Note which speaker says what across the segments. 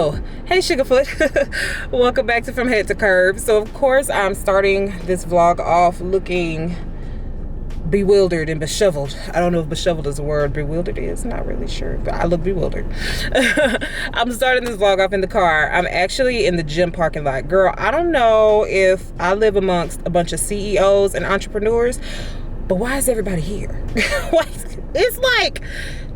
Speaker 1: Oh, hey Sugarfoot. Welcome back to From Head to Curve. So of course I'm starting this vlog off looking bewildered and beshoveled. I don't know if beshoveled is a word, bewildered is, not really sure, but I look bewildered. I'm starting this vlog off in the car. I'm actually in the gym parking lot. Girl, I don't know if I live amongst a bunch of CEOs and entrepreneurs, but why is everybody here? It's like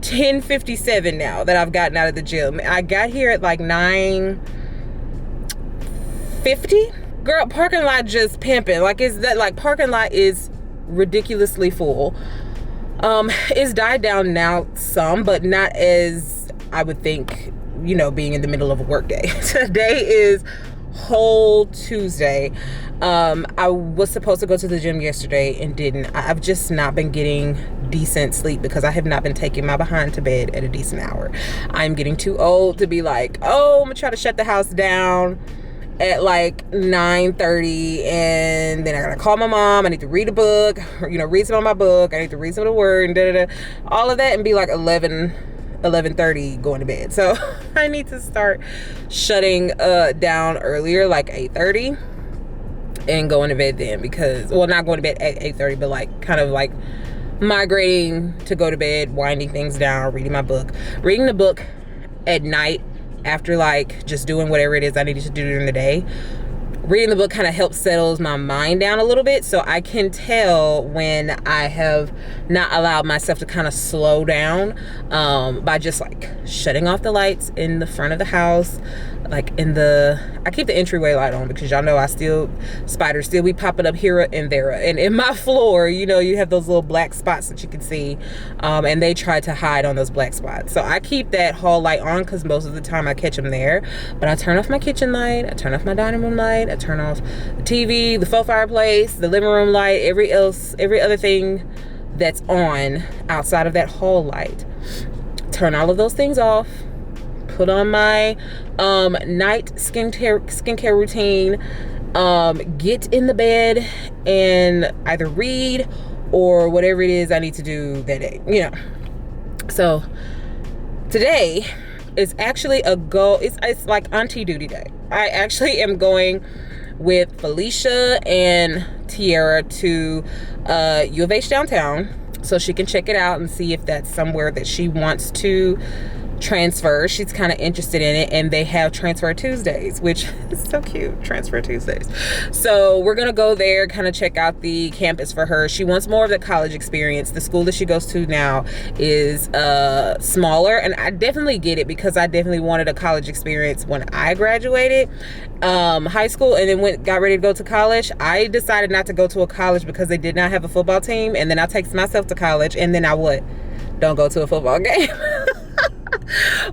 Speaker 1: 10:57 now that I've gotten out of the gym. I got here at like 9:50. Girl, parking lot just pimping. Like, is that like parking lot is ridiculously full. It's died down now some, but not as I would think, you know, being in the middle of a work day. Today is whole Tuesday. I was supposed to go to the gym yesterday and didn't. I've just not been getting decent sleep because I have not been taking my behind to bed at a decent hour. I'm getting too old to be like, oh, I'm gonna try to shut the house down at like 9:30 and then I gotta call my mom. I need to read a book, you know, read some of my book. I need to read some of the word and all of that, and be like 11:30 going to bed. So I need to start shutting down earlier, like 8:30, and going to bed then, because, well, not going to bed at 8:30, but like kind of like migrating to go to bed, winding things down, reading my book. Reading the book at night after like just doing whatever it is I needed to do during the day. Reading the book kind of helps settles my mind down a little bit, so I can tell when I have not allowed myself to kind of slow down by just like shutting off the lights in the front of the house. Like I keep the entryway light on because y'all know spiders still be popping up here and there. And in my floor, you know, you have those little black spots that you can see, and they try to hide on those black spots. So I keep that hall light on because most of the time I catch them there. But I turn off my kitchen light, I turn off my dining room light, I turn off the TV, the faux fireplace, the living room light, every other thing that's on outside of that hall light. Turn all of those things off. Put on my night skincare routine, get in the bed and either read or whatever it is I need to do that day, you know. So today is actually it's like auntie duty day. I actually am going with Felicia and Tiara to U of H downtown so she can check it out and see if that's somewhere that she wants to transfer. She's kind of interested in it, and they have transfer Tuesdays, which is so cute. Transfer Tuesdays. So we're gonna go there, kind of check out the campus for her. She wants more of the college experience. The school that she goes to now is smaller, and I definitely get it because I definitely wanted a college experience when I graduated high school, and then got ready to go to college. I decided not to go to a college because they did not have a football team, and then I take myself to college, and then I don't go to a football game.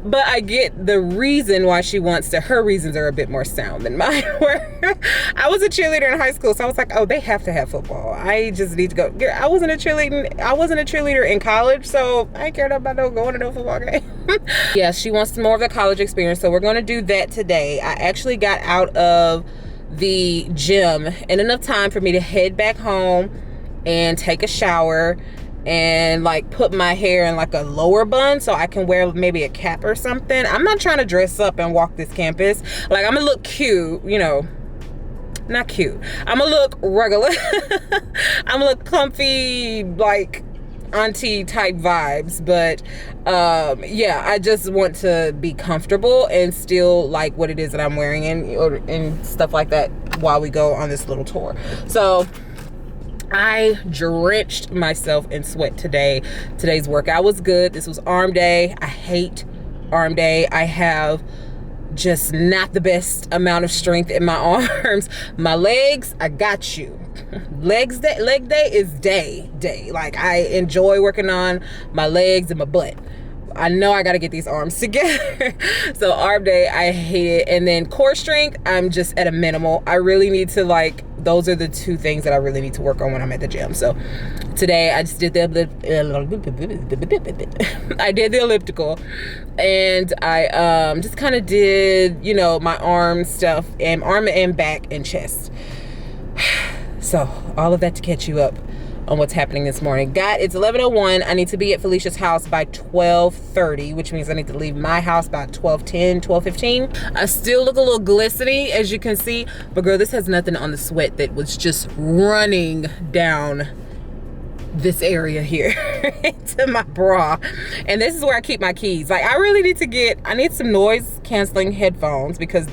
Speaker 1: But I get the reason why she wants to. Her reasons are a bit more sound than mine. Where I was a cheerleader in high school, so I was like, oh, they have to have football. I just need to go. I wasn't a cheerleader in college, so I ain't cared about going to no football game. Yeah, she wants more of the college experience, so we're going to do that today. I actually got out of the gym in enough time for me to head back home and take a shower and like put my hair in like a lower bun so I can wear maybe a cap or something. I'm not trying to dress up and walk this campus. Like, I'm gonna look cute, you know, not cute. I'm gonna look regular. I'm gonna look comfy, like auntie type vibes, but yeah, I just want to be comfortable and still like what it is that I'm wearing and stuff like that while we go on this little tour. So I drenched myself in sweat today. Today's workout was good. This was arm day. I hate arm day. I have just not the best amount of strength in my arms. My legs, I got you. Leg day is day. Like, I enjoy working on my legs and my butt. I know I got to get these arms together. So arm day, I hate it. And then core strength, I'm just at a minimal. I really need to, like, those are the two things that I really need to work on when I'm at the gym. So today I just did the elliptical, and I just kind of did, you know, my arm stuff and arm and back and chest. So all of that to catch you up on what's happening this morning. It's 11:01. I need to be at Felicia's house by 12:30, which means I need to leave my house by 12:10, 12:15. I still look a little glistening, as you can see, but girl, this has nothing on the sweat that was just running down this area here into my bra. And this is where I keep my keys. Like, I really need some noise canceling headphones, because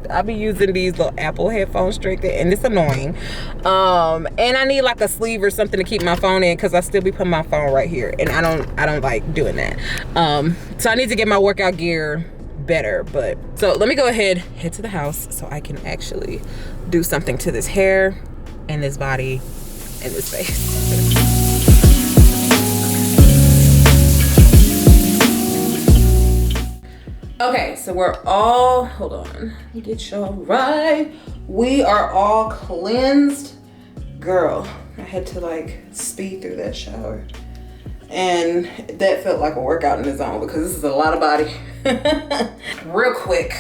Speaker 1: I'll be using these little Apple headphones straight there, and it's annoying. And I need like a sleeve or something to keep my phone in, because I still be putting my phone right here, and I don't like doing that. So I need to get my workout gear better. But so let me go ahead, head to the house so I can actually do something to this hair and this body and this face. Okay, so we're all, hold on, let me get y'all right. We are all cleansed. Girl, I had to like speed through that shower. And that felt like a workout in its own, because this is a lot of body. Real quick,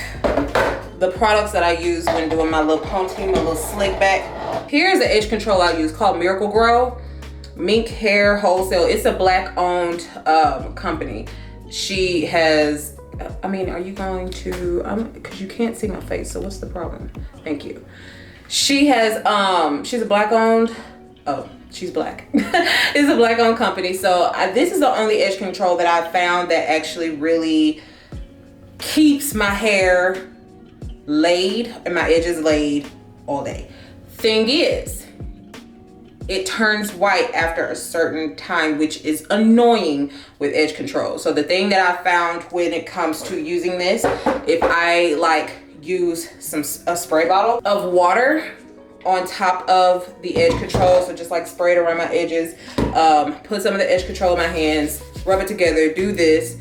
Speaker 1: the products that I use when doing my little ponytail, my little slick back. Here's the edge control I use called Miracle Grow. Mink Hair Wholesale. It's a black owned company. She has, I mean, are you going to, because you can't see my face, so what's the problem? Thank you. She has, she's a black owned, oh, she's black. It's a black owned company. So this is the only edge control that I've found that actually really keeps my hair laid and my edges laid all day. Thing is, it turns white after a certain time, which is annoying with edge control. So the thing that I found when it comes to using this, if I like use a spray bottle of water on top of the edge control, so just like spray it around my edges, put some of the edge control in my hands, rub it together, do this,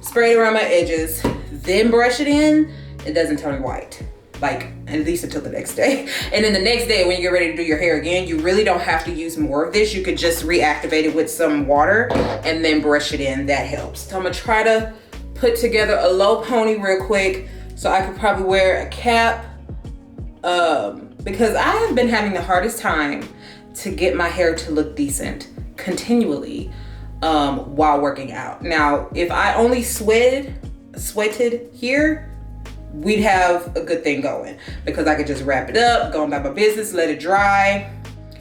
Speaker 1: spray it around my edges, then brush it in, it doesn't turn white. Like, at least until the next day. And then the next day when you get ready to do your hair again, you really don't have to use more of this. You could just reactivate it with some water and then brush it in. That helps. So I'm gonna try to put together a low pony real quick so I could probably wear a cap, because I have been having the hardest time to get my hair to look decent continually while working out. Now, if I only sweated here, we'd have a good thing going, because I could just wrap it up, go about my business, let it dry.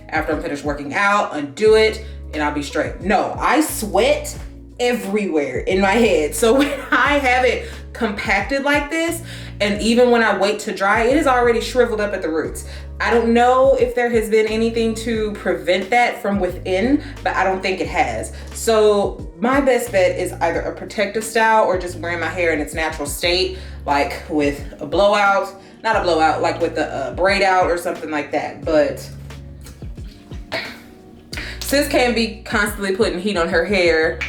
Speaker 1: After I'm finished working out, undo it, and I'll be straight. No, I sweat everywhere in my head. So when I have it compacted like this, and even when I wait to dry, it is already shriveled up at the roots. I don't know if there has been anything to prevent that from within, but I don't think it has. So my best bet is either a protective style or just wearing my hair in its natural state, like with a blowout, not a blowout, like with a braid out or something like that. But sis can't be constantly putting heat on her hair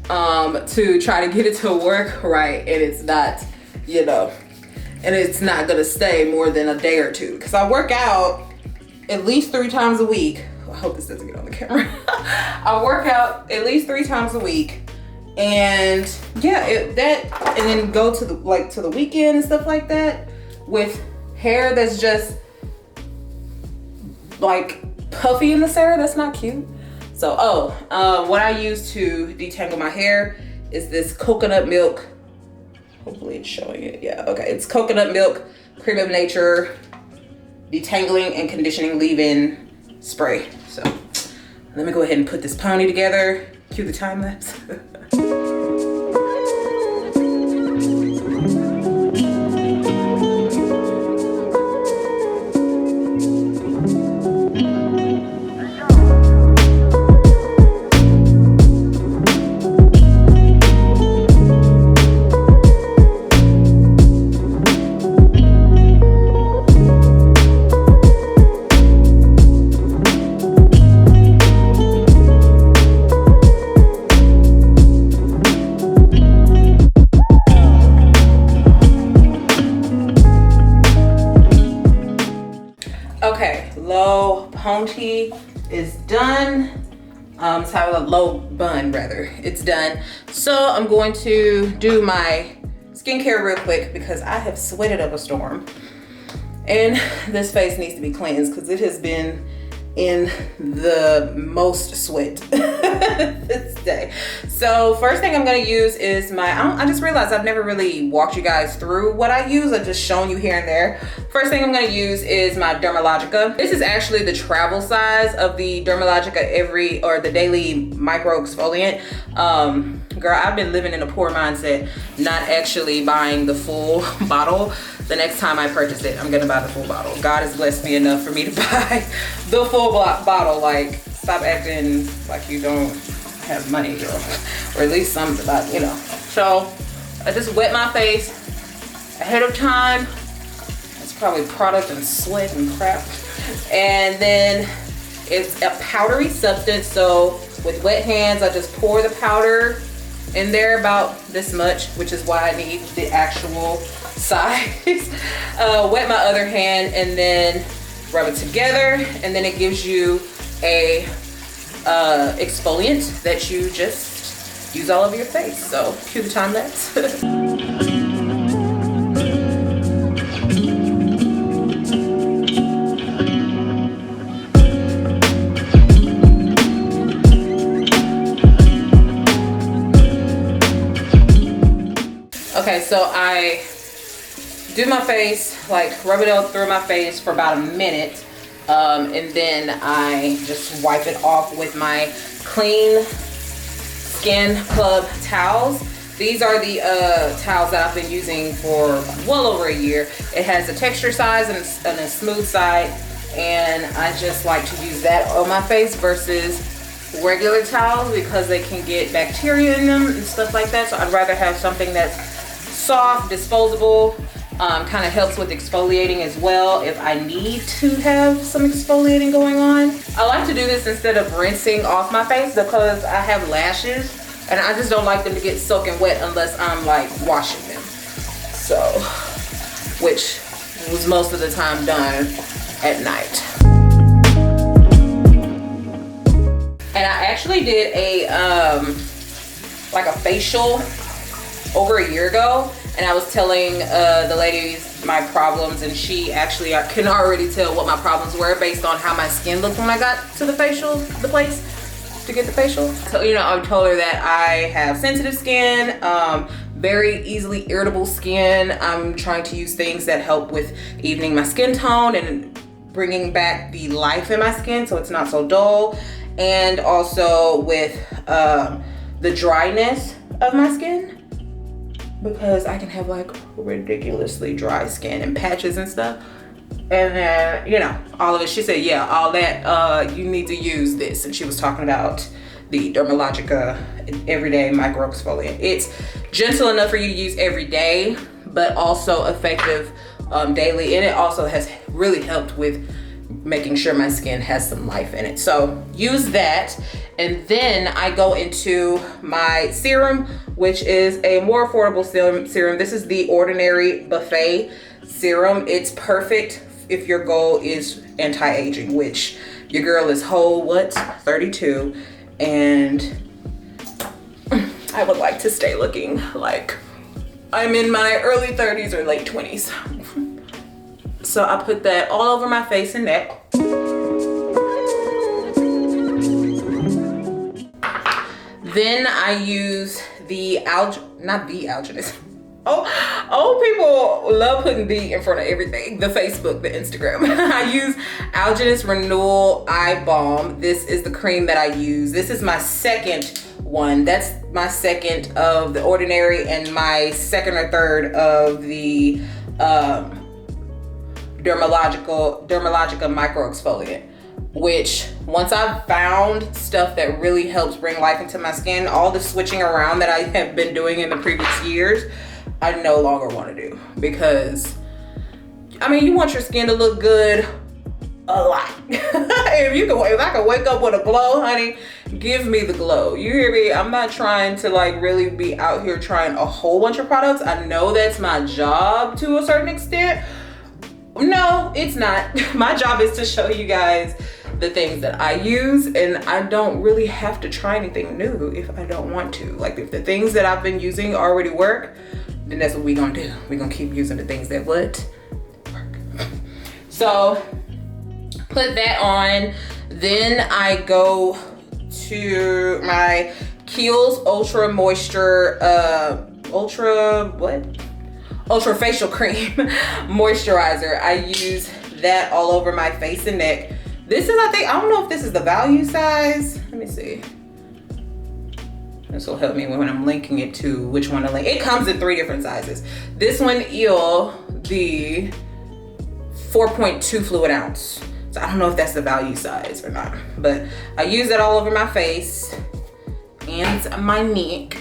Speaker 1: to try to get it to work right, and it's not, you know, and it's not gonna stay more than a day or two, because I work out at least 3 times a week. I hope this doesn't get on the camera. I work out at least 3 times a week, and yeah, and then go to the weekend and stuff like that with hair that's just like puffy in this area. That's not cute. So what I use to detangle my hair is this coconut milk. Hopefully it's showing it. Yeah, okay. It's coconut milk, cream of nature, detangling and conditioning leave-in spray. So let me go ahead and put this pony together. Cue the time lapse. Pony is done. It's having a low bun rather. It's done. So I'm going to do my skincare real quick because I have sweated up a storm. And this face needs to be cleansed because it has been in the most sweat this day. So first thing I'm gonna use is I just realized I've never really walked you guys through what I use. I've just shown you here and there. First thing I'm gonna use is my Dermalogica. This is actually the travel size of the Dermalogica the daily micro exfoliant. Girl, I've been living in a poor mindset, not actually buying the full bottle. The next time I purchase it, I'm gonna buy the full bottle. God has blessed me enough for me to buy the full bottle. Like, stop acting like you don't have money, girl. Or at least something about, you know. So, I just wet my face ahead of time. It's probably product and sweat and crap. And then it's a powdery substance. So, with wet hands, I just pour the powder in there about this much, which is why I need the actual size. Wet my other hand and then rub it together, and then it gives you a exfoliant that you just use all over your face. So cue the time lapse. Okay, so I do my face, like rub it out through my face for about a minute, and then I just wipe it off with my Clean Skin Club towels. These are the towels that I've been using for well over a year. It has a texture size and a smooth side, and I just like to use that on my face versus regular towels because they can get bacteria in them and stuff like that. So I'd rather have something that's soft, disposable, kind of helps with exfoliating as well if I need to have some exfoliating going on. I like to do this instead of rinsing off my face because I have lashes and I just don't like them to get soaking wet unless I'm like washing them. So, which was most of the time done at night. And I actually did like a facial over a year ago, and I was telling the ladies my problems, and she actually can already tell what my problems were based on how my skin looked when I got to the place to get the facial. So, you know, I told her that I have sensitive skin, very easily irritable skin. I'm trying to use things that help with evening my skin tone and bringing back the life in my skin so it's not so dull, and also with the dryness of my skin, because I can have like ridiculously dry skin and patches and stuff. And then, you know, all of it, she said, yeah, all that, you need to use this. And she was talking about the Dermalogica Everyday Micro Exfoliant. It's gentle enough for you to use every day, but also effective daily. And it also has really helped with making sure my skin has some life in it. So use that. And then I go into my serum, which is a more affordable serum. This is the Ordinary Buffet Serum. It's perfect if your goal is anti-aging, which your girl is whole, 32, and I would like to stay looking like I'm in my early 30s or late 20s. So I put that all over my face and neck. Then I use the Algenist. Oh, people love putting the in front of everything. The Facebook, the Instagram. I use Algenist Renewal Eye Balm. This is the cream that I use. This is my second one. That's my second of the Ordinary and my second or third of the Dermalogica Micro Exfoliant. Which once I've found stuff that really helps bring life into my skin, all the switching around that I have been doing in the previous years, I no longer want to do. Because, I mean, you want your skin to look good a lot. If I can wake up with a glow, honey, give me the glow. You hear me? I'm not trying to like really be out here trying a whole bunch of products. I know that's my job to a certain extent. No, it's not. My job is to show you guys the things that I use, and I don't really have to try anything new if I don't want to. Like, if the things that I've been using already work, then that's what we're gonna do. We're gonna keep using the things that would work. So put that on, Then I go to my Kiehl's Ultra Moisture, Ultra Facial Cream Moisturizer. I use that all over my face and neck. This is, I don't know if this is the value size. Let me see. This will help me when I'm linking it to which one to link. It comes in 3 different sizes. This one the 4.2 fluid ounce. So I don't know if that's the value size or not, but I use that all over my face and my neck.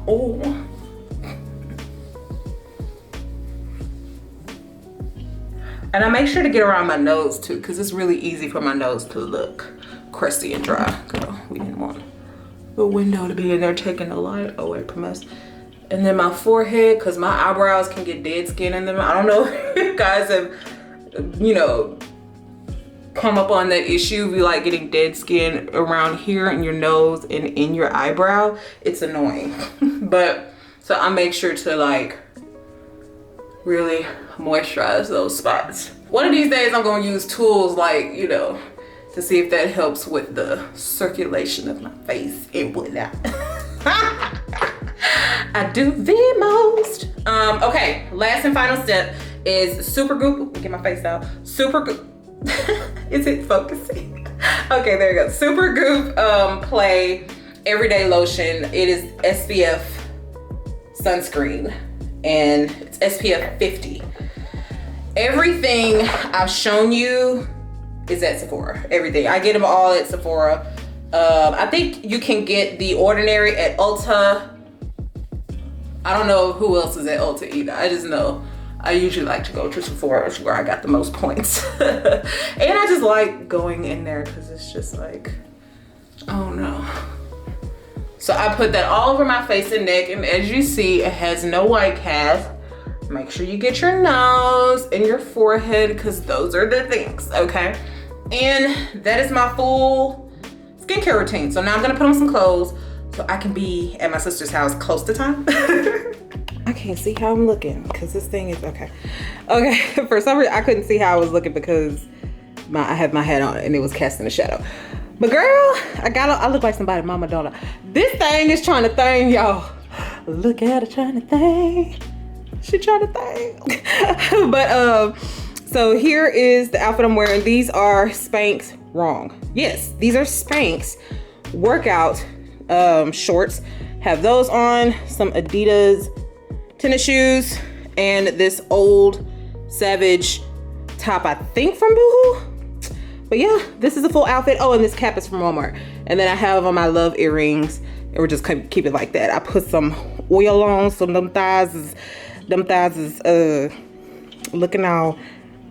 Speaker 1: Oh. And I make sure to get around my nose too, because it's really easy for my nose to look crusty and dry. Girl, we didn't want the window to be in there taking the light away from us. And then my forehead, because my eyebrows can get dead skin in them. I don't know if you guys have, you know, come up on that issue of you like getting dead skin around here in your nose and in your eyebrow. It's annoying. But so I make sure to like really moisturize those spots. One of these days I'm gonna use tools like, you know, to see if that helps with the circulation of my face and whatnot. I do the most. Okay, last and final step is Supergoop. Get my face out. Supergoop. Is it focusing? Okay, there you go. Supergoop Play Everyday Lotion. It is SPF sunscreen and it's SPF 50. Everything I've shown you is at Sephora. Everything. I get them all at Sephora. I think you can get the Ordinary at Ulta. I don't know who else is at Ulta either. I just know I usually like to go to Sephora, where I got the most points. And I just like going in there because it's just like, oh no. So I put that all over my face and neck, and as you see, it has no white cast. Make sure you get your nose and your forehead because those are the things, okay? And that is my full skincare routine. So now I'm gonna put on some clothes so I can be at my sister's house close to time. I can't see how I'm looking because this thing is, okay. Okay, for some reason I couldn't see how I was looking because I had my hat on and it was casting a shadow. But girl, I look like somebody, mama, daughter. This thing is trying to thing, y'all. Look at her trying to thing. She trying to thing. But so here is the outfit I'm wearing. These are Spanx wrong. Yes, these are Spanx workout shorts. Have those on, some Adidas tennis shoes, and this old Savage top, I think from Boohoo. But yeah, this is a full outfit. Oh, and this cap is from Walmart. And then I have on my love earrings, and we're just keep it like that. I put some oil on, so them thighs is looking all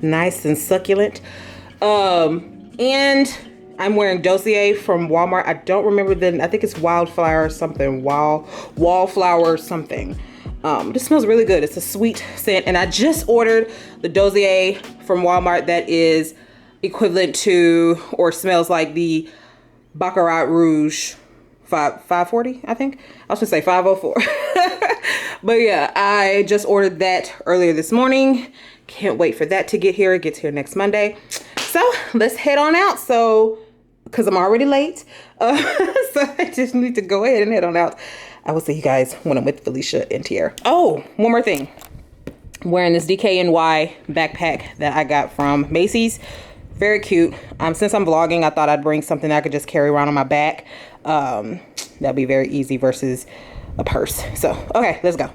Speaker 1: nice and succulent. And I'm wearing Dossier from Walmart. I don't remember I think it's Wildflower something, Wallflower something. This smells really good. It's a sweet scent, and I just ordered the Dossier from Walmart that is equivalent to or smells like the Baccarat Rouge 540, I think. I was gonna say 504. But yeah, I just ordered that earlier this morning. Can't wait for that to get here. It gets here next Monday. So let's head on out. So, because I'm already late. So I just need to go ahead and head on out. I will see you guys when I'm with Felicia and Tierra. Oh, one more thing. I'm wearing this DKNY backpack that I got from Macy's. Very cute. Since I'm vlogging, I thought I'd bring something that I could just carry around on my back. That'd be very easy versus a purse. So, okay, let's go.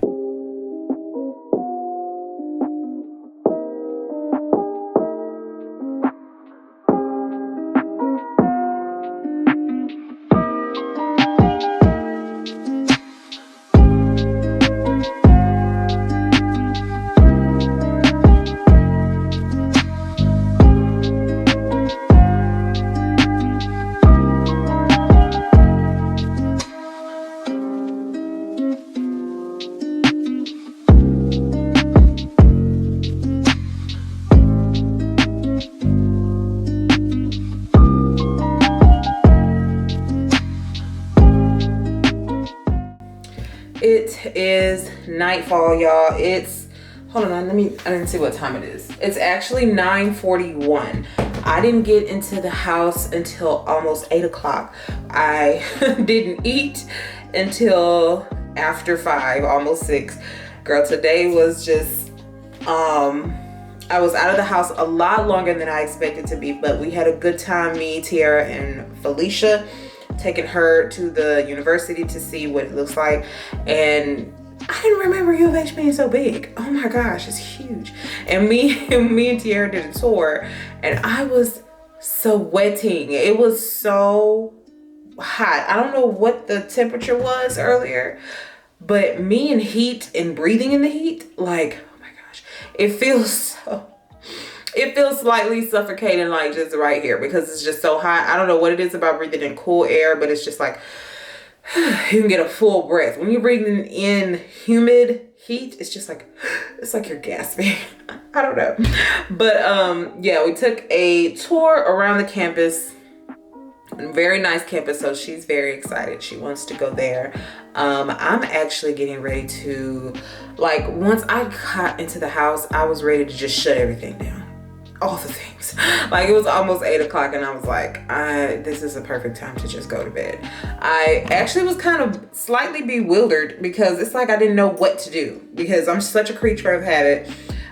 Speaker 1: It is nightfall, y'all. It's, hold on, I didn't see what time it is. It's actually 9:41. I didn't get into the house until almost 8 o'clock. I didn't eat until after 5, almost 6. Girl, today was just, I was out of the house a lot longer than I expected to be, but we had a good time, me, Tiara, and Felicia, taking her to the university to see what it looks like. And I didn't remember U of H being so big. Oh my gosh, it's huge. And me and Tiara did a tour, and I was sweating. It was so hot. I don't know what the temperature was earlier, but me and heat and breathing in the heat, like, oh my gosh, it feels slightly suffocating, like just right here, because it's just so hot. I don't know what it is about breathing in cool air, but it's just like, you can get a full breath. When you're breathing in humid heat, it's just like, it's like you're gasping. I don't know. But yeah, we took a tour around the campus. Very nice campus, so she's very excited. She wants to go there. I'm actually getting ready to, like, once I got into the house, I was ready to just shut everything down. All the things. Like, it was almost 8 o'clock, and I was like, this is a perfect time to just go to bed. I actually was kind of slightly bewildered because it's like I didn't know what to do, because I'm such a creature of habit.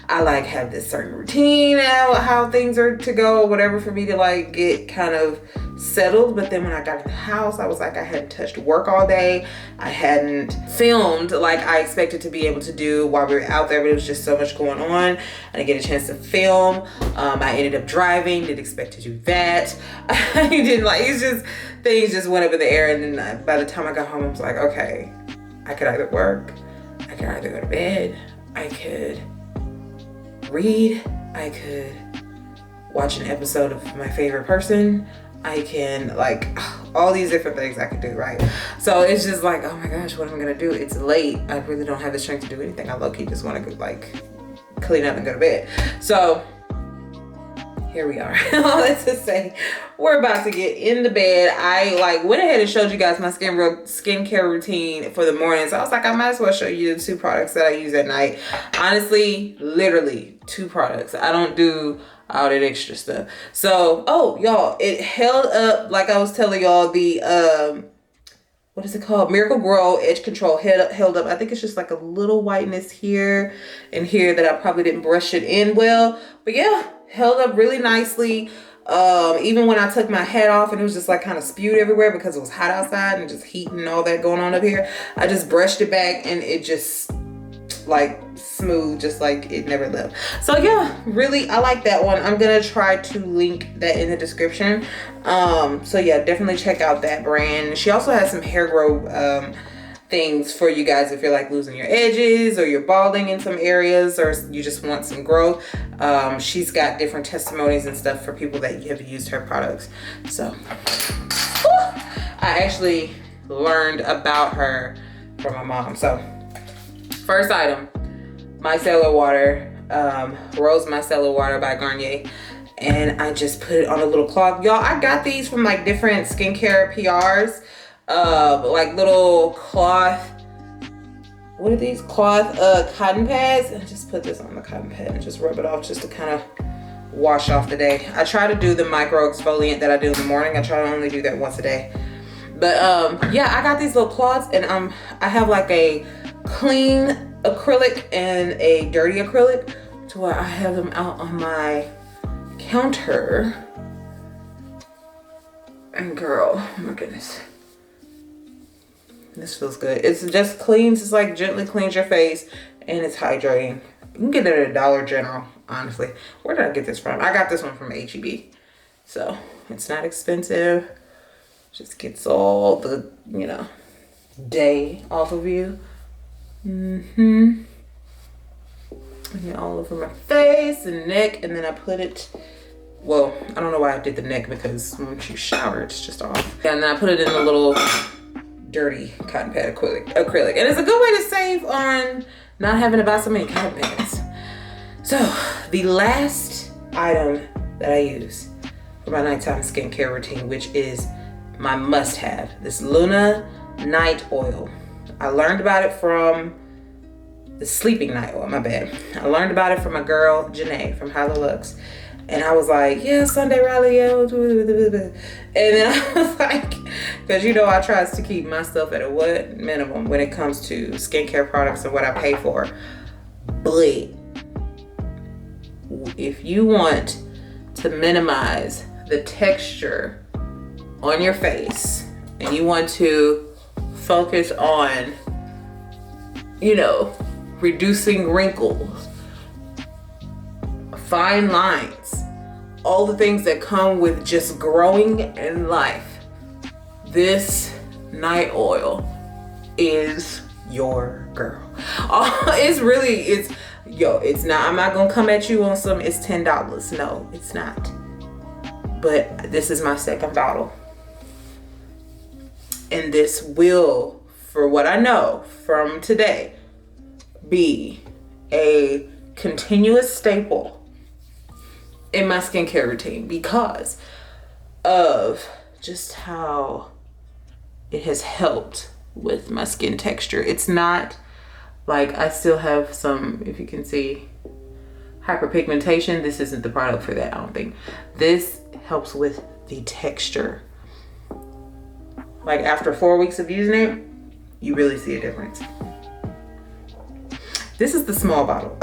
Speaker 1: I like have this certain routine how things are to go or whatever for me to like get kind of settled. But then when I got in the house, I was like, I hadn't touched work all day. I hadn't filmed like I expected to be able to do while we were out there, but it was just so much going on. I didn't get a chance to film. I ended up driving, didn't expect to do that. I didn't like, it's just, things just went up in the air. And then by the time I got home, I was like, okay, I could either work, I could either go to bed, I could read, I could watch an episode of my favorite person, I can, like, all these different things I could do, right? So it's just like, oh my gosh, what am I gonna do? It's late. I really don't have the strength to do anything. I low-key just want to go, like, clean up and go to bed. So here we are. Let's just say we're about to get in the bed. I like went ahead and showed you guys my skincare routine for the morning. So I was like, I might as well show you the 2 products that I use at night. Honestly, literally 2 products. I don't do all that extra stuff. So, oh, y'all, it held up, like I was telling y'all, the, what is it called? Miracle Grow Edge Control held up. I think it's just like a little whiteness here and here that I probably didn't brush it in well. But yeah, held up really nicely. Even when I took my hat off and it was just like kind of spewed everywhere because it was hot outside and just heat and all that going on up here, I just brushed it back and it just like smooth, just like it never left. So yeah, really, I like that one. I'm gonna try to link that in the description. So yeah, definitely check out that brand. She also has some hair grow things for you guys if you're like losing your edges or you're balding in some areas or you just want some growth. She's got different testimonies and stuff for people that have used her products. So I actually learned about her from my mom. So first item, Micellar Water, Rose Micellar Water by Garnier. And I just put it on a little cloth. Y'all, I got these from like different skincare PRs. Like little cloth, what are these? Cloth cotton pads. And just put this on the cotton pad and just rub it off just to kind of wash off the day. I try to do the micro exfoliant that I do in the morning. I try to only do that once a day. But yeah, I got these little cloths and I have like a clean acrylic and a dirty acrylic to where I have them out on my counter. And girl, oh my goodness. This feels good. It's just cleans, it's like gently cleans your face and it's hydrating. You can get it at Dollar General, honestly. Where did I get this from? I got this one from HEB. So it's not expensive. Just gets all the, you know, day off of you. And all over my face and neck, and then I put it, well, I don't know why I did the neck because once you shower, it's just off. And then I put it in a little dirty cotton pad acrylic. And it's a good way to save on not having to buy so many cotton pads. So the last item that I use for my nighttime skincare routine, which is my must-have, this Luna Night Oil. I learned about it from the Sleeping Night Oil, my bad. I learned about it from my girl, Janae from High Lux. And I was like, yeah, Sunday rally, yeah. And then I was like, because you know I try to keep my stuff at a what minimum when it comes to skincare products and what I pay for. But if you want to minimize the texture on your face and you want to focus on, you know, reducing wrinkles, fine lines, all the things that come with just growing in life, this night oil is your girl. It's not, I'm not gonna come at you on some, it's $10. No, it's not. But this is my second bottle. And this will, for what I know from today, be a continuous staple in my skincare routine because of just how it has helped with my skin texture. It's not like I still have some, if you can see, hyperpigmentation. This isn't the product for that, I don't think. This helps with the texture. Like after 4 weeks of using it, you really see a difference. This is the small bottle.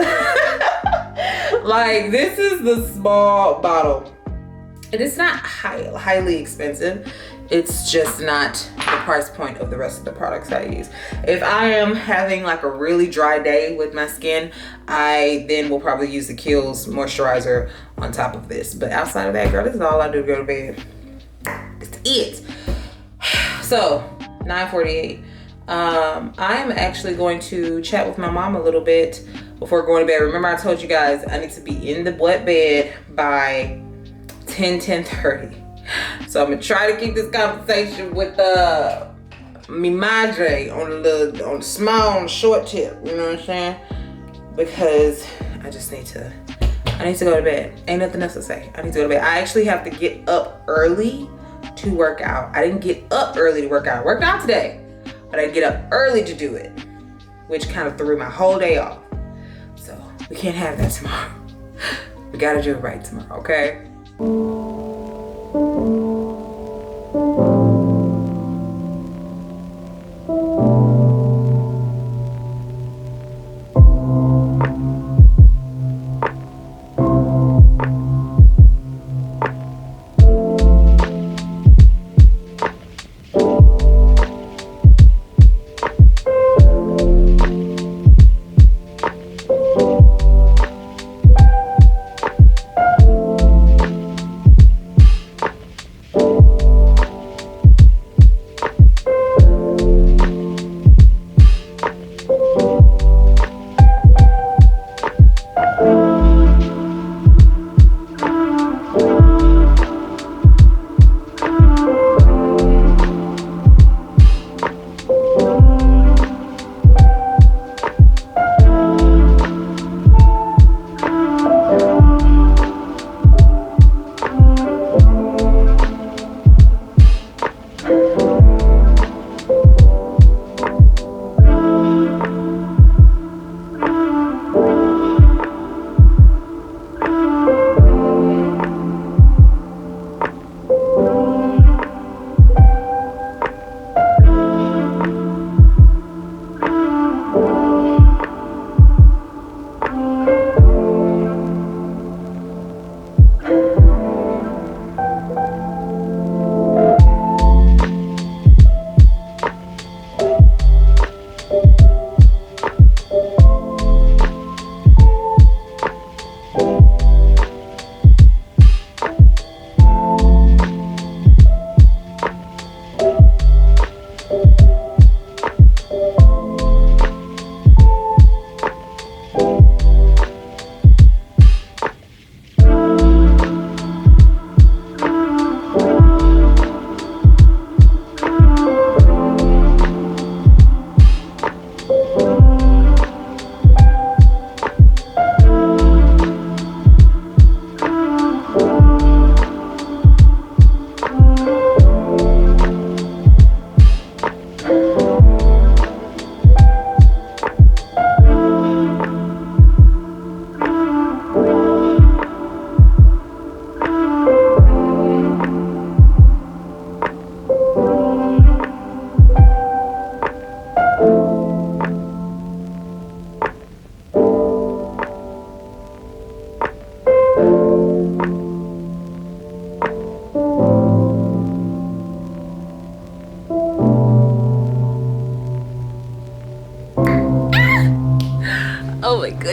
Speaker 1: Like, this is the small bottle. And it's not highly expensive. It's just not the price point of the rest of the products I use. If I am having like a really dry day with my skin, I then will probably use the Kiehl's moisturizer on top of this. But outside of that, girl, this is all I do to go to bed. It's it. So, 9:48. I'm actually going to chat with my mom a little bit before going to bed. Remember I told you guys I need to be in the wet bed by 10:30. So I'm gonna try to keep this conversation with me madre on the small, short tip. You know what I'm saying? Because I need to go to bed. Ain't nothing else to say. I need to go to bed. I actually have to get up early to work out. I didn't get up early to work out. I worked out today, but I get up early to do it, which kind of threw my whole day off. So we can't have that tomorrow. We gotta do it right tomorrow, okay?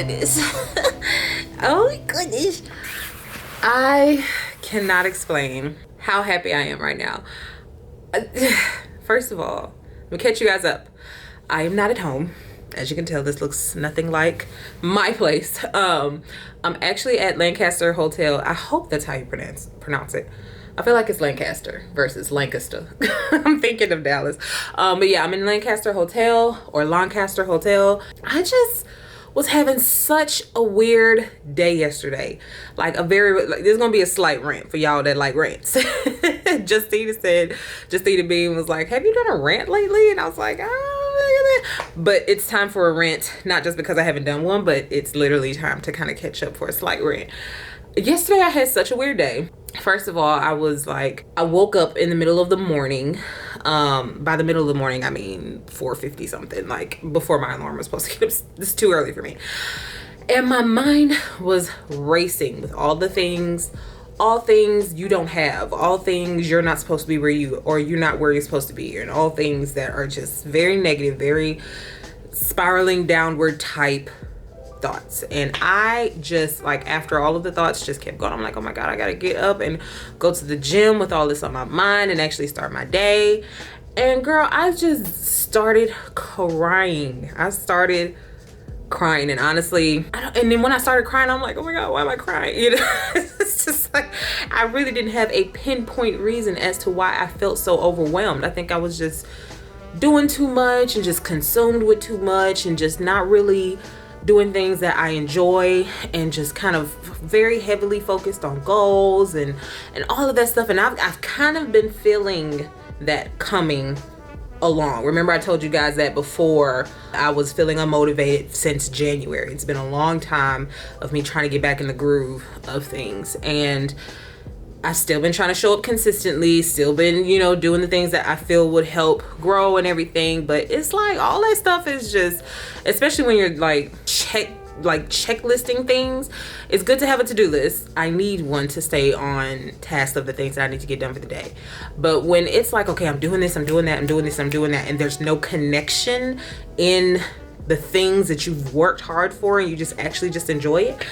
Speaker 2: goodness. Oh my goodness.
Speaker 1: I cannot explain how happy I am right now. First of all, let me catch you guys up. I am not at home. As you can tell, this looks nothing like my place. I'm actually at Lancaster Hotel. I hope that's how you pronounce it. I feel like it's Lancaster versus Lancaster. I'm thinking of Dallas. But yeah, I'm in Lancaster Hotel or Lancaster Hotel. I just was having such a weird day yesterday. Like there's gonna be a slight rant for y'all that like rants. Justina Bean was like, have you done a rant lately? And I was like, but it's time for a rant, not just because I haven't done one, but it's literally time to kind of catch up for a slight rant. Yesterday I had such a weird day. First of all, I woke up in the middle of the morning. By the middle of the morning, I mean 4:50 something, like before my alarm was supposed to get up. This is too early for me. And my mind was racing with all things you don't have, all things you're not supposed to be you're not where you're supposed to be, and all things that are just very negative, very spiraling downward type thoughts. And I just, like, after all of the thoughts just kept going, I'm like, oh my God, I gotta get up and go to the gym with all this on my mind and actually start my day. And girl, I just started crying. And honestly, and then when I started crying, I'm like, oh my God, why am I crying? You know, it's just like, I really didn't have a pinpoint reason as to why I felt so overwhelmed. I think I was just doing too much and just consumed with too much and just not really doing things that I enjoy, and just kind of very heavily focused on goals and all of that stuff. And I've kind of been feeling that coming along. Remember, I told you guys that before, I was feeling unmotivated since January. It's been a long time of me trying to get back in the groove of things, and I've still been trying to show up consistently, still been, doing the things that I feel would help grow and everything. But it's like all that stuff is just, especially when you're checklisting things, it's good to have a to-do list. I need one to stay on task of the things that I need to get done for the day. But when it's like, okay, I'm doing this, I'm doing that, I'm doing this, I'm doing that, and there's no connection in the things that you've worked hard for and you just actually just enjoy it,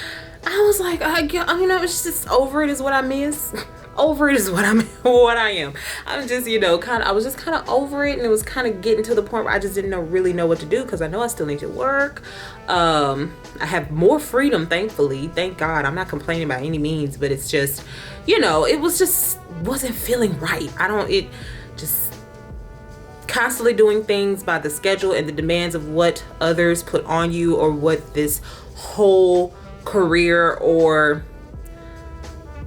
Speaker 1: I was like, it's just over it is what I miss. Over it is what I am. I'm just, I was just kind of over it, and it was kind of getting to the point where I just didn't really know what to do, because I know I still need to work. I have more freedom, thankfully. Thank God. I'm not complaining by any means, but it's just, it wasn't feeling right. Just constantly doing things by the schedule and the demands of what others put on you, or what this whole career or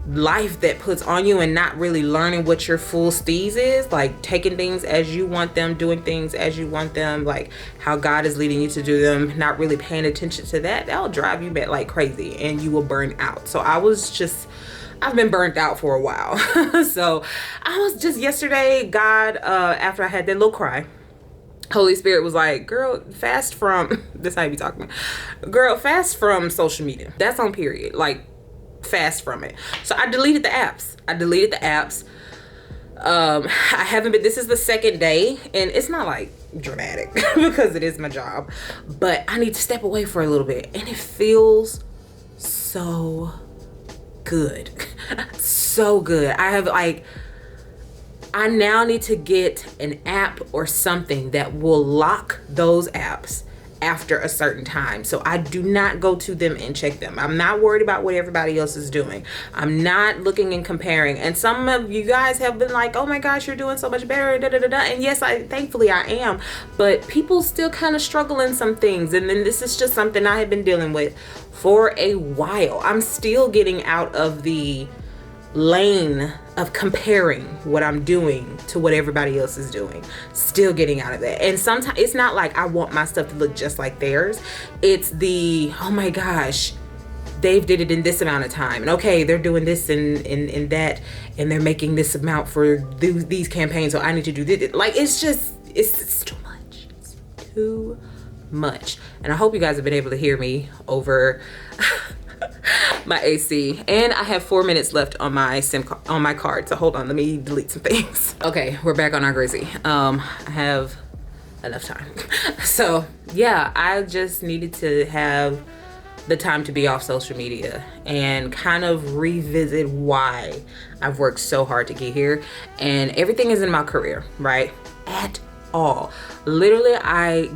Speaker 1: life that puts on you, and not really learning what your full steez is, like taking things as you want them, doing things as you want them, like how God is leading you to do them, not really paying attention to that'll drive you back like crazy, and you will burn out. So I've been burnt out for a while. So I was just yesterday, God, after I had that little cry, Holy Spirit was like, girl, fast from, this how you be talking about, girl, fast from social media. That's on period. Like, fast from it. So I deleted the apps. I haven't been, this is the second day, and it's not like dramatic because it is my job, but I need to step away for a little bit, and it feels so good. So good. I now need to get an app or something that will lock those apps after a certain time, so I do not go to them and check them. I'm not worried about what everybody else is doing. I'm not looking and comparing. And some of you guys have been like, oh my gosh, you're doing so much better, and yes, thankfully I am, but people still kind of struggle in some things. And then this is just something I have been dealing with for a while. I'm still getting out of the lane of comparing what I'm doing to what everybody else is doing. Still getting out of that. And sometimes it's not like I want my stuff to look just like theirs. It's the, oh my gosh, they've did it in this amount of time, and okay, they're doing this and that, and they're making this amount for these campaigns, so I need to do this. Like, it's too much. It's too much. And I hope you guys have been able to hear me over my AC, and I have 4 minutes left on my on my card, so hold on, let me delete some things. Okay, we're back on our Grizzly. I have enough time. So yeah, I just needed to have the time to be off social media and kind of revisit why I've worked so hard to get here. And everything is in my career, right? At all. Literally,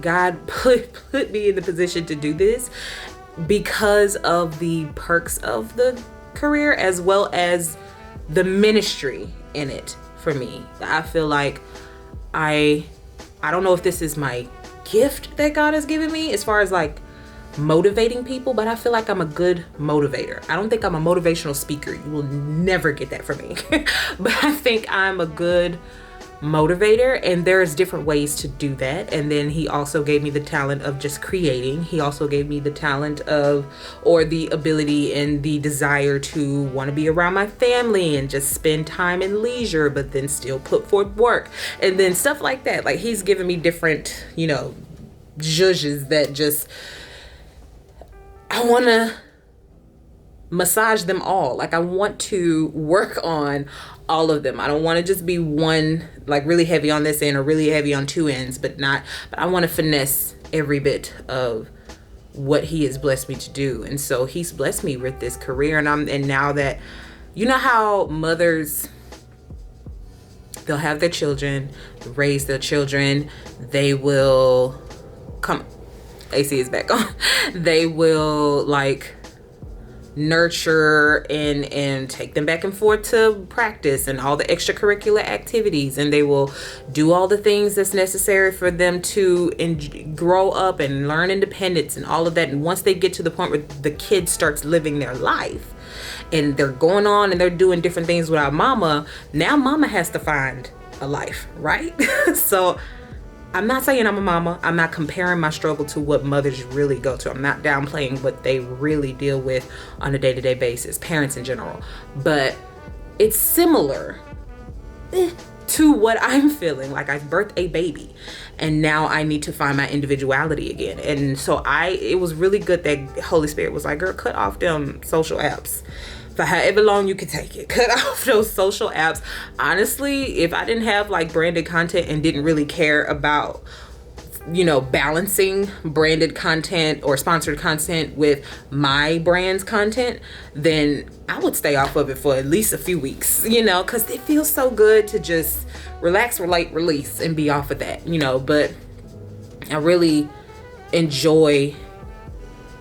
Speaker 1: God put me in the position to do this because of the perks of the career as well as the ministry in it for me. I feel like I don't know if this is my gift that God has given me as far as like motivating people, but I feel like I'm a good motivator. I don't think I'm a motivational speaker. You will never get that from me. But I think I'm a good motivator, and there's different ways to do that. And then he also gave me the talent of just creating. He also gave me the talent of, or the ability and the desire to want to be around my family and just spend time in leisure, but then still put forth work and then stuff like that. Like he's given me different, you know, zhuzhes that just, I want to massage them all. Like I want to work on all of them. I don't want to just be one, like really heavy on this end or really heavy on two ends, but I want to finesse every bit of what he has blessed me to do. And so he's blessed me with this career. And now that, you know how mothers, they'll have their children, raise their children, they will AC is back on. They will like nurture and take them back and forth to practice and all the extracurricular activities, and they will do all the things that's necessary for them to grow up and learn independence and all of that. And once they get to the point where the kid starts living their life and they're going on and they're doing different things without mama, now mama has to find a life, right? So I'm not saying I'm a mama. I'm not comparing my struggle to what mothers really go to. I'm not downplaying what they really deal with on a day-to-day basis, parents in general. But it's similar to what I'm feeling. Like I've birthed a baby and now I need to find my individuality again. And so it was really good that Holy Spirit was like, girl, cut off them social apps for however long you can take it. Cut off those social apps. Honestly, if I didn't have like branded content and didn't really care about, you know, balancing branded content or sponsored content with my brand's content, then I would stay off of it for at least a few weeks, you know, because it feels so good to just relax, relate, release and be off of that, you know. But I really enjoy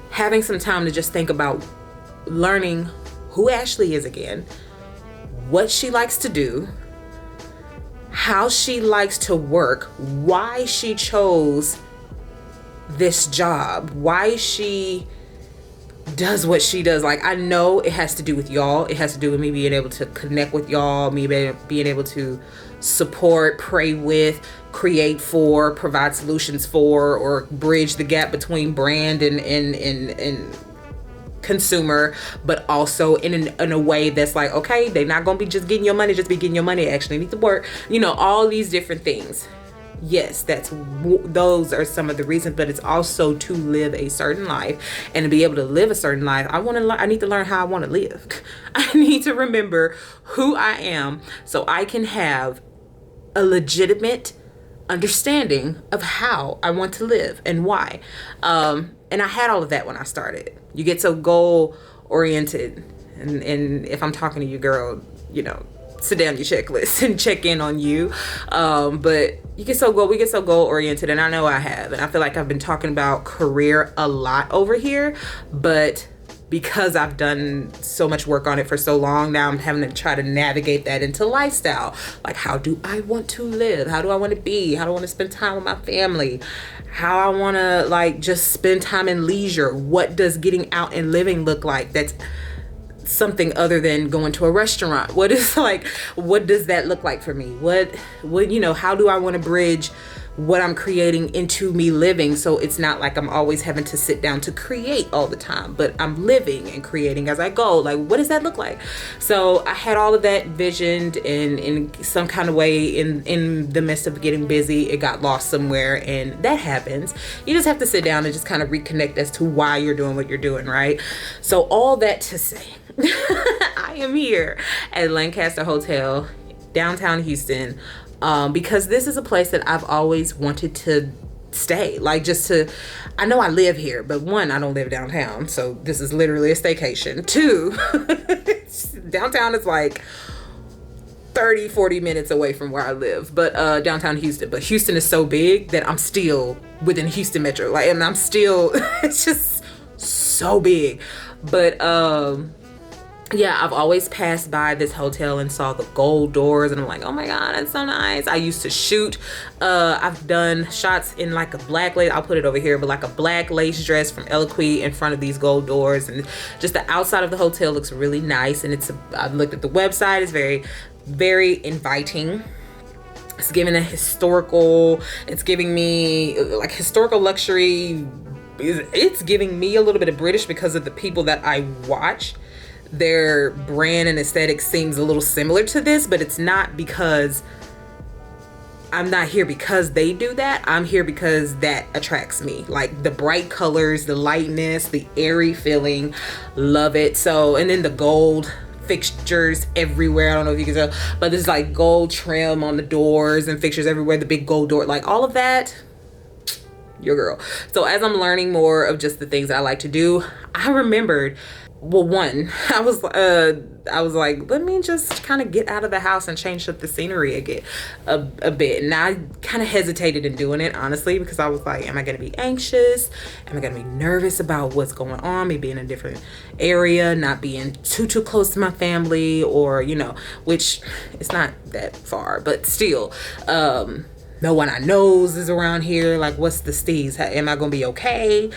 Speaker 1: having some time to just think about learning who Ashley is again, what she likes to do, how she likes to work, why she chose this job, why she does what she does. Like I know it has to do with y'all. It has to do with me being able to connect with y'all, me being able to support, pray with, create for, provide solutions for, or bridge the gap between brand and consumer, but also in a way that's like, okay, they're not gonna be just getting your money, just be getting your money. Actually need to work, you know, all these different things. Yes, those are some of the reasons, but it's also to live a certain life, and to be able to live a certain life, I need to learn how I want to live. I need to remember who I am so I can have a legitimate understanding of how I want to live and why. And I had all of that when I started. You get so goal oriented, and if I'm talking to you, girl, you know, sit down your checklist and check in on you. But we get so goal oriented, and I know I have, and I feel like I've been talking about career a lot over here, but because I've done so much work on it for so long, now I'm having to try to navigate that into lifestyle. Like, how do I want to live? How do I want to be? How do I want to spend time with my family? How I want to like just spend time in leisure? What does getting out and living look like? That's something other than going to a restaurant. What does that look like for me? What, you know, how do I want to bridge what I'm creating into me living, so it's not like I'm always having to sit down to create all the time, but I'm living and creating as I go. Like, what does that look like? So I had all of that visioned, and in some kind of way in the midst of getting busy, it got lost somewhere, and that happens. You just have to sit down and just kind of reconnect as to why you're doing what you're doing, right? So all that to say, I am here at Lancaster Hotel, downtown Houston, because this is a place that I've always wanted to stay, like just to, I know I live here, but one, I don't live downtown, so this is literally a staycation. Two, downtown is like 30-40 minutes away from where I live, but downtown Houston. But Houston is so big that I'm still within Houston Metro, like, and I'm still it's just so big. But yeah, I've always passed by this hotel and saw the gold doors, and I'm like, oh my god, that's so nice. I used to shoot, I've done shots in like a black lace, I'll put it over here, but like a black lace dress from Eloquii in front of these gold doors, and just the outside of the hotel looks really nice. And I've looked at the website, it's very inviting. It's giving a historical, it's giving me like historical luxury. It's giving me a little bit of British because of the people that I watch. Their brand and aesthetic seems a little similar to this, but it's not, because I'm not here because they do that. I'm here because that attracts me. Like the bright colors, the lightness, the airy feeling, love it. So, and then the gold fixtures everywhere. I don't know if you can tell, but there's like gold trim on the doors and fixtures everywhere. The big gold door, like all of that, your girl. So as I'm learning more of just the things that I like to do, I remembered, well, one, I was like, let me just kind of get out of the house and change up the scenery again a bit. And I kind of hesitated in doing it, honestly, because I was like, am I going to be anxious? Am I going to be nervous about what's going on? Me being in a different area, not being too close to my family, or, you know, which it's not that far, but still, no one I knows is around here. Like, what's the steez? Am I going to be okay?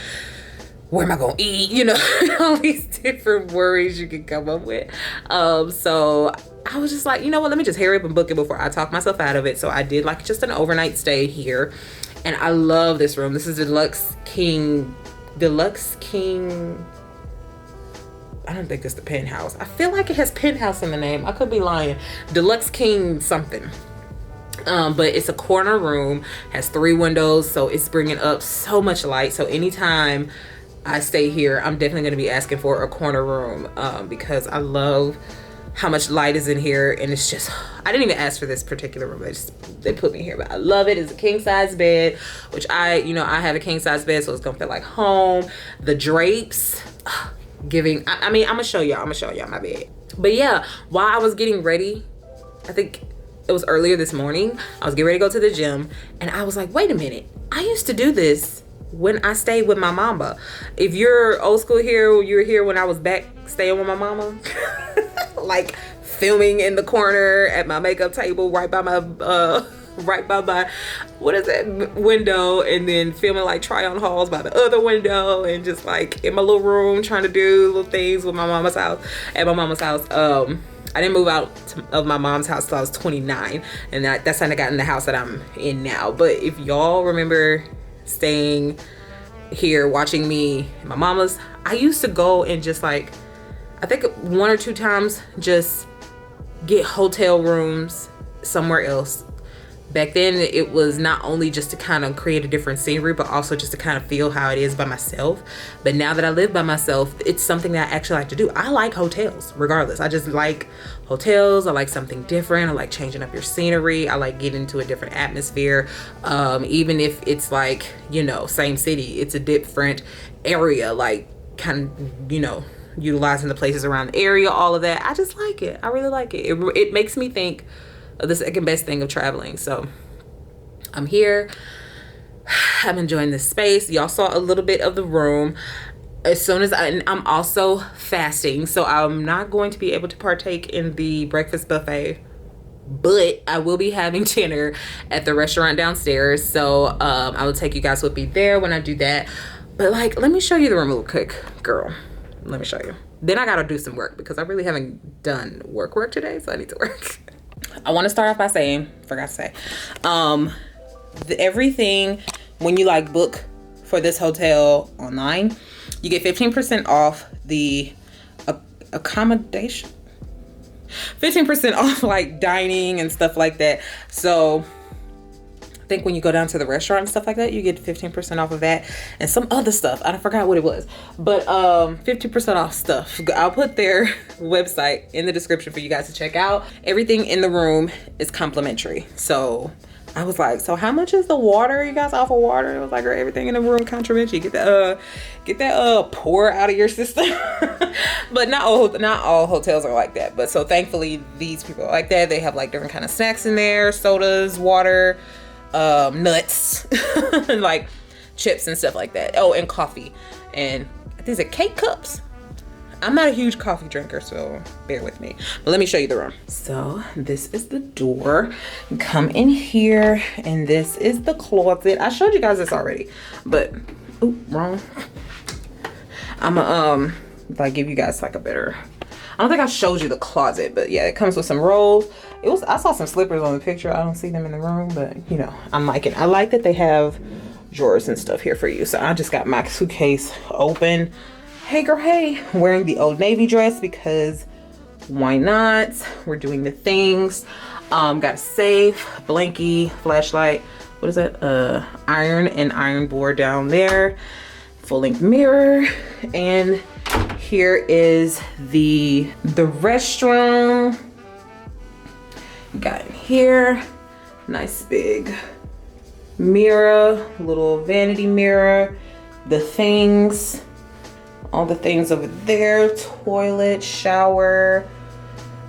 Speaker 1: Where am I gonna eat? You know, all these different worries you can come up with. So I was just like, you know what, let me just hurry up and book it before I talk myself out of it. So I did like just an overnight stay here, and I love this room. This is Deluxe King. I don't think it's the penthouse. I feel like it has penthouse in the name. I could be lying. Deluxe King something. But it's a corner room, has 3 windows, so it's bringing up so much light. So anytime I stay here, I'm definitely going to be asking for a corner room, because I love how much light is in here. And it's just, I didn't even ask for this particular room, they put me here, but I love it. It's a king size bed, which I have a king size bed, so it's gonna feel like home. The drapes giving, I mean, I'm gonna show y'all my bed. But yeah, while I was getting ready, I think it was earlier this morning, I was getting ready to go to the gym, and I was like, wait a minute, I used to do this when I stayed with my mama. If you're old school here, you were here when I was back staying with my mama. Like filming in the corner at my makeup table, right by my what is that window, and then filming like try on hauls by the other window, and just like in my little room trying to do little things with my mama's house, at my mama's house. I didn't move out of my mom's house till I was 29, and that's when I got in the house that I'm in now. But if y'all remember staying here watching me and my mama's, I used to go and just like, I think 1 or 2 times just get hotel rooms somewhere else. Back then it was not only just to kind of create a different scenery, but also just to kind of feel how it is by myself. But now that I live by myself, it's something that I actually like to do. I like hotels regardless. I just like hotels. I like something different. I like changing up your scenery. I like getting into a different atmosphere. Even if it's like, you know, same city, it's a different area, like kind of, you know, utilizing the places around the area, all of that. I just like it. I really like it. It makes me think of the second best thing of traveling. So I'm here, I'm enjoying this space. Y'all saw a little bit of the room. As soon as I'm also fasting, so I'm not going to be able to partake in the breakfast buffet, but I will be having dinner at the restaurant downstairs. So I will take you guys with me there when I do that. But like, let me show you the room real quick, girl. Let me show you. Then I gotta do some work because I really haven't done work today, so I need to work. I want to start off by saying, forgot to say, everything, when you like book for this hotel online, you get 15% off the accommodation, 15% off like dining and stuff like that. So I think when you go down to the restaurant and stuff like that, you get 15% off of that and some other stuff. I forgot what it was, but 50% off stuff. I'll put their website in the description for you guys to check out. Everything in the room is complimentary. So I was like, so how much is the water? You guys offer water? It was like, girl, everything in the room complimentary. Get that pour out of your system. But not all hotels are like that. But so thankfully these people are like that. They have like different kind of snacks in there, sodas, water, nuts, like chips and stuff like that. Oh, and coffee. And these are cake cups. I'm not a huge coffee drinker, so bear with me. But let me show you the room. So this is the door. You come in here, and this is the closet. I showed you guys this already, but wrong. I'm if I give you guys like a better. I don't think I showed you the closet, but yeah, it comes with some rolls. I saw some slippers on the picture. I don't see them in the room, but you know, I like that they have drawers and stuff here for you. So I just got my suitcase open. Hey girl, hey, wearing the Old Navy dress because why not? We're doing the things. Got a safe, blankie, flashlight. What is that? Iron and iron board down there. Full length mirror. And here is the restroom. Got in here, nice big mirror, little vanity mirror, the things. All the things over there, toilet, shower.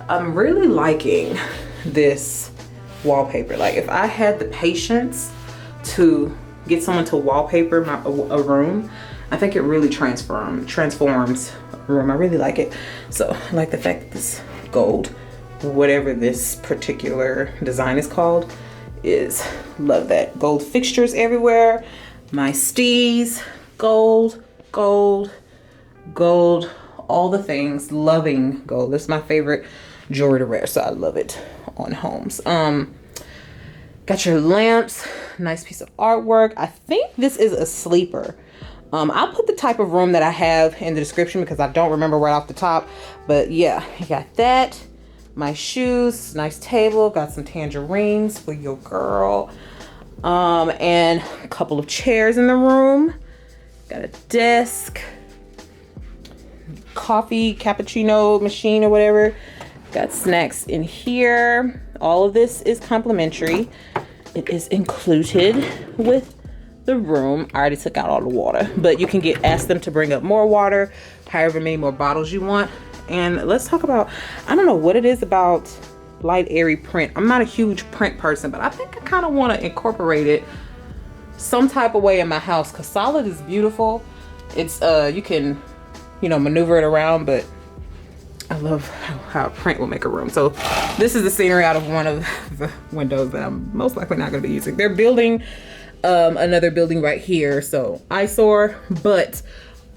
Speaker 1: I'm really liking this wallpaper. Like if I had the patience to get someone to wallpaper a room, I think it really transforms a room. I really like it. So I like the fact that this gold, whatever this particular design is called, love that. Gold fixtures everywhere. My stees, gold, all the things. Loving gold. This is my favorite jewelry to wear, so I love it on homes. Got your lamps, nice piece of artwork. I think this is a sleeper. I'll put the type of room that I have in the description because I don't remember right off the top, but yeah, you got that. My shoes, nice table, got some tangerines for your girl, and a couple of chairs in the room. Got a desk, coffee cappuccino machine or whatever. Got snacks in here. All of this is complimentary. It is included with the room. I already took out all the water, but you can ask them to bring up more water, however many more bottles you want. And let's talk about, I don't know what it is about light airy print. I'm not a huge print person, but I think I kind of want to incorporate it some type of way in my house, because solid is beautiful. It's you can, you know, maneuver it around, but I love how print will make a room. So this is the scenery out of one of the windows that I'm most likely not going to be using. They're building another building right here, so eyesore, but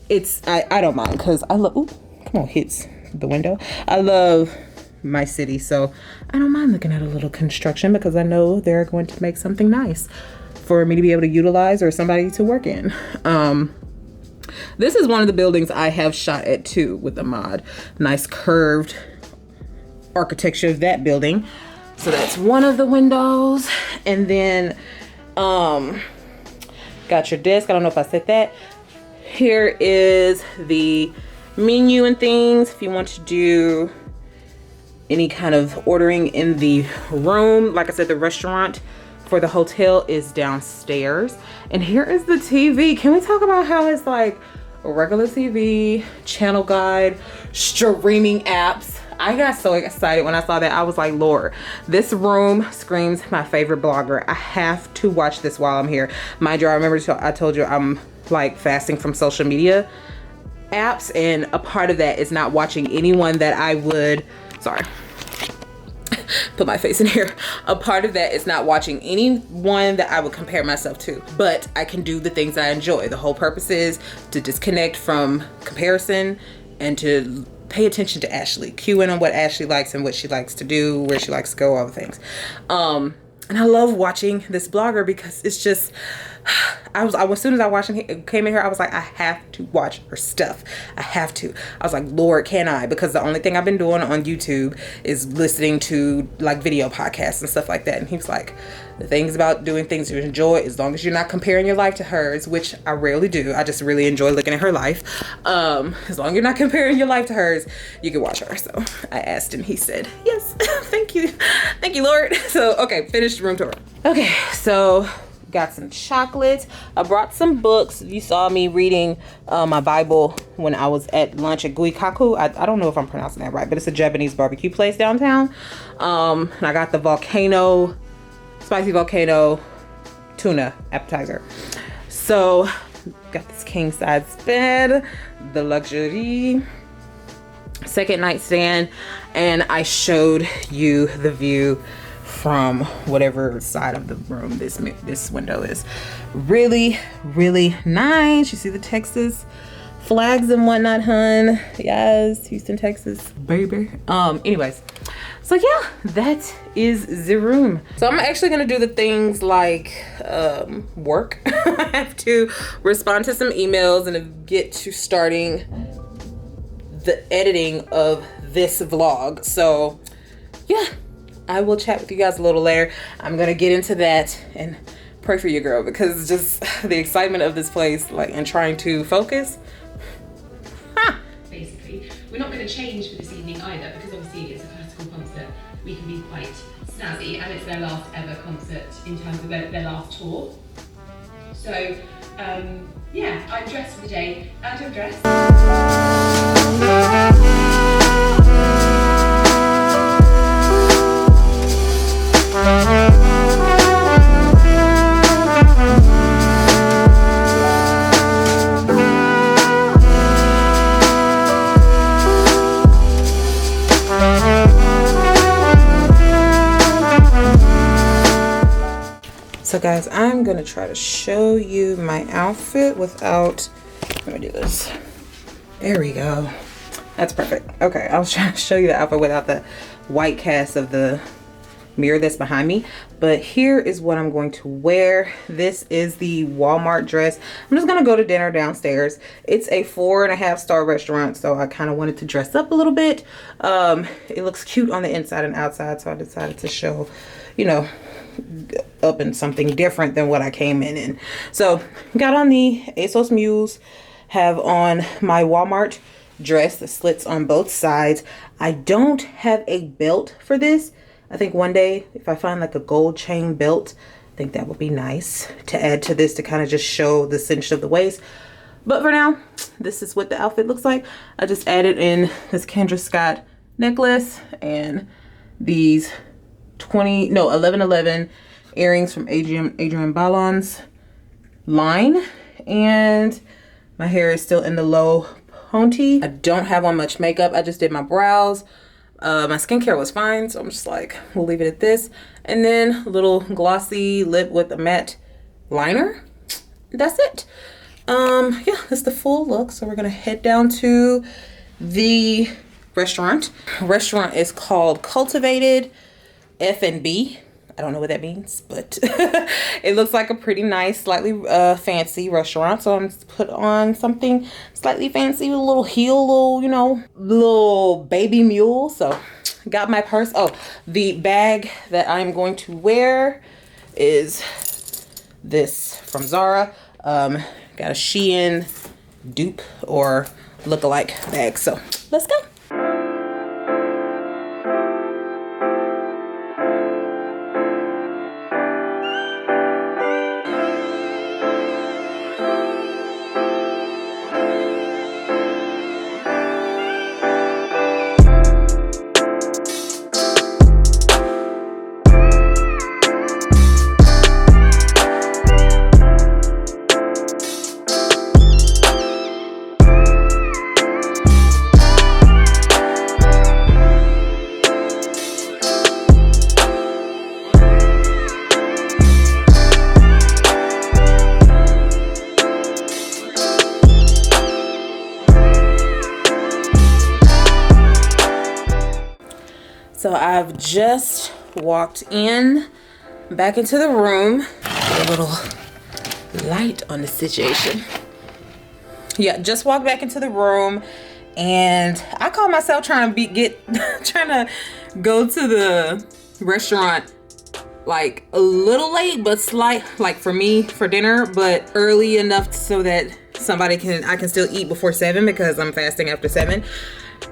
Speaker 1: it's I don't mind because I love, ooh, come on, hits the window. I love my city, so I don't mind looking at a little construction because I know they're going to make something nice for me to be able to utilize or somebody to work in. This is one of the buildings I have shot at too with the mod. Nice curved architecture of that building. So that's one of the windows. And then got your desk. I don't know if I said that. Here is the menu and things if you want to do any kind of ordering in the room. Like I said, the restaurant for the hotel is downstairs. And here is the TV. Can we talk about how it's like a regular TV, channel guide, streaming apps? I got so excited when I saw that. I was like, Lord, this room screams my favorite blogger. I have to watch this while I'm here. Mind you, I remember I told you I'm like fasting from social media apps, and a part of that is not watching anyone that I would, sorry, put my face in here. A part of that is not watching anyone that I would compare myself to, but I can do the things I enjoy. The whole purpose is to disconnect from comparison and to pay attention to Ashley, cue in on what Ashley likes and what she likes to do, where she likes to go, all the things. And I love watching this blogger because it's just as soon as I came in here, I was like, I have to watch her stuff. I have to. I was like, Lord, can I? Because the only thing I've been doing on YouTube is listening to like video podcasts and stuff like that. And he was like, the things about doing things you enjoy, as long as you're not comparing your life to hers, which I rarely do. I just really enjoy looking at her life. As long as you're not comparing your life to hers, you can watch her. So I asked and he said, yes, thank you. Thank you, Lord. So, okay, finished room tour. Okay, so got some chocolates. I brought some books. You saw me reading my Bible when I was at lunch at Guikaku. I don't know if I'm pronouncing that right, but it's a Japanese barbecue place downtown. And I got the spicy volcano tuna appetizer. So got this king size bed, the luxury second nightstand, and I showed you the view from whatever side of the room this window is. Really, really nice. You see the Texas flags and whatnot, hun. Yes, Houston, Texas, baby. Anyways, so yeah, that is the room. So I'm actually gonna do the things like work. I have to respond to some emails and get to starting the editing of this vlog. So yeah, I will chat with you guys a little later. I'm gonna get into that and pray for you, girl, because just the excitement of this place, like, and trying to focus.
Speaker 3: Basically, we're not going to change for this evening either, because obviously it's a classical concert. We can be quite snazzy, and it's their last ever concert in terms of their last tour. So, yeah, I'm dressed for the day, out of dress.
Speaker 1: So guys, I'm gonna try to show you my outfit without, let me do this. There we go. That's perfect. Okay, I was trying to show you the outfit without the white cast of the mirror that's behind me, but here is what I'm going to wear. This is the Walmart dress. I'm just gonna go to dinner downstairs. It's a 4.5-star restaurant, so I kind of wanted to dress up a little bit. It looks cute on the inside and outside, so I decided to show, you know, up in something different than what I came in. So got on the ASOS Mules, have on my Walmart dress, the slits on both sides. I don't have a belt for this. I think one day if I find like a gold chain belt, I think that would be nice to add to this to kind of just show the cinch of the waist. But for now, this is what the outfit looks like. I just added in this Kendra Scott necklace and these 1111 earrings from Adrian Balon's line, and my hair is still in the low pony. I don't have on much makeup. I just did my brows. My skincare was fine, so I'm just like, we'll leave it at this. And then a little glossy lip with a matte liner. That's it. Yeah, that's the full look. So we're gonna head down to the restaurant. Restaurant is called Cultivated F&B. I don't know what that means, but it looks like a pretty nice, slightly fancy restaurant. So I'm just put on something slightly fancy with a little heel, little baby mule. So got my purse. Oh, the bag that I'm going to wear is this from Zara. Got a Shein dupe or look-alike bag. So let's go. So I've just walked back into the room. A little light on the situation. Yeah, just walked back into the room, and I call myself trying to go to the restaurant like a little late, but like for me for dinner, but early enough so that I can still eat before 7 because I'm fasting after 7.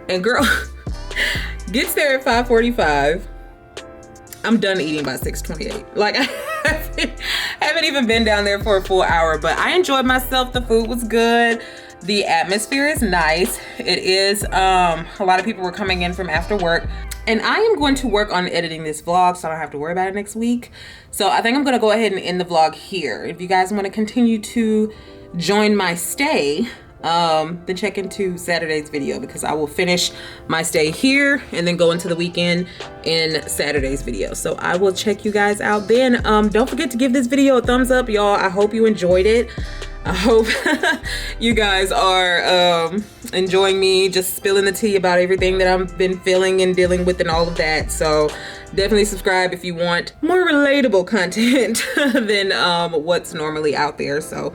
Speaker 1: And girl gets there at 5:45. I'm done eating by 6:28. Like I haven't even been down there for a full hour, but I enjoyed myself. The food was good. The atmosphere is nice. It is, a lot of people were coming in from after work, and I am going to work on editing this vlog so I don't have to worry about it next week. So I think I'm gonna go ahead and end the vlog here. If you guys wanna continue to join my stay, then check into Saturday's video, because I will finish my stay here and then go into the weekend in Saturday's video. So I will check you guys out then. Don't forget to give this video a thumbs up, y'all. I hope you enjoyed it. I hope you guys are enjoying me just spilling the tea about everything that I've been feeling and dealing with and all of that. So definitely subscribe if you want more relatable content than what's normally out there. So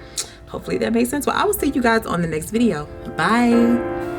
Speaker 1: hopefully that makes sense. Well, I will see you guys on the next video. Bye.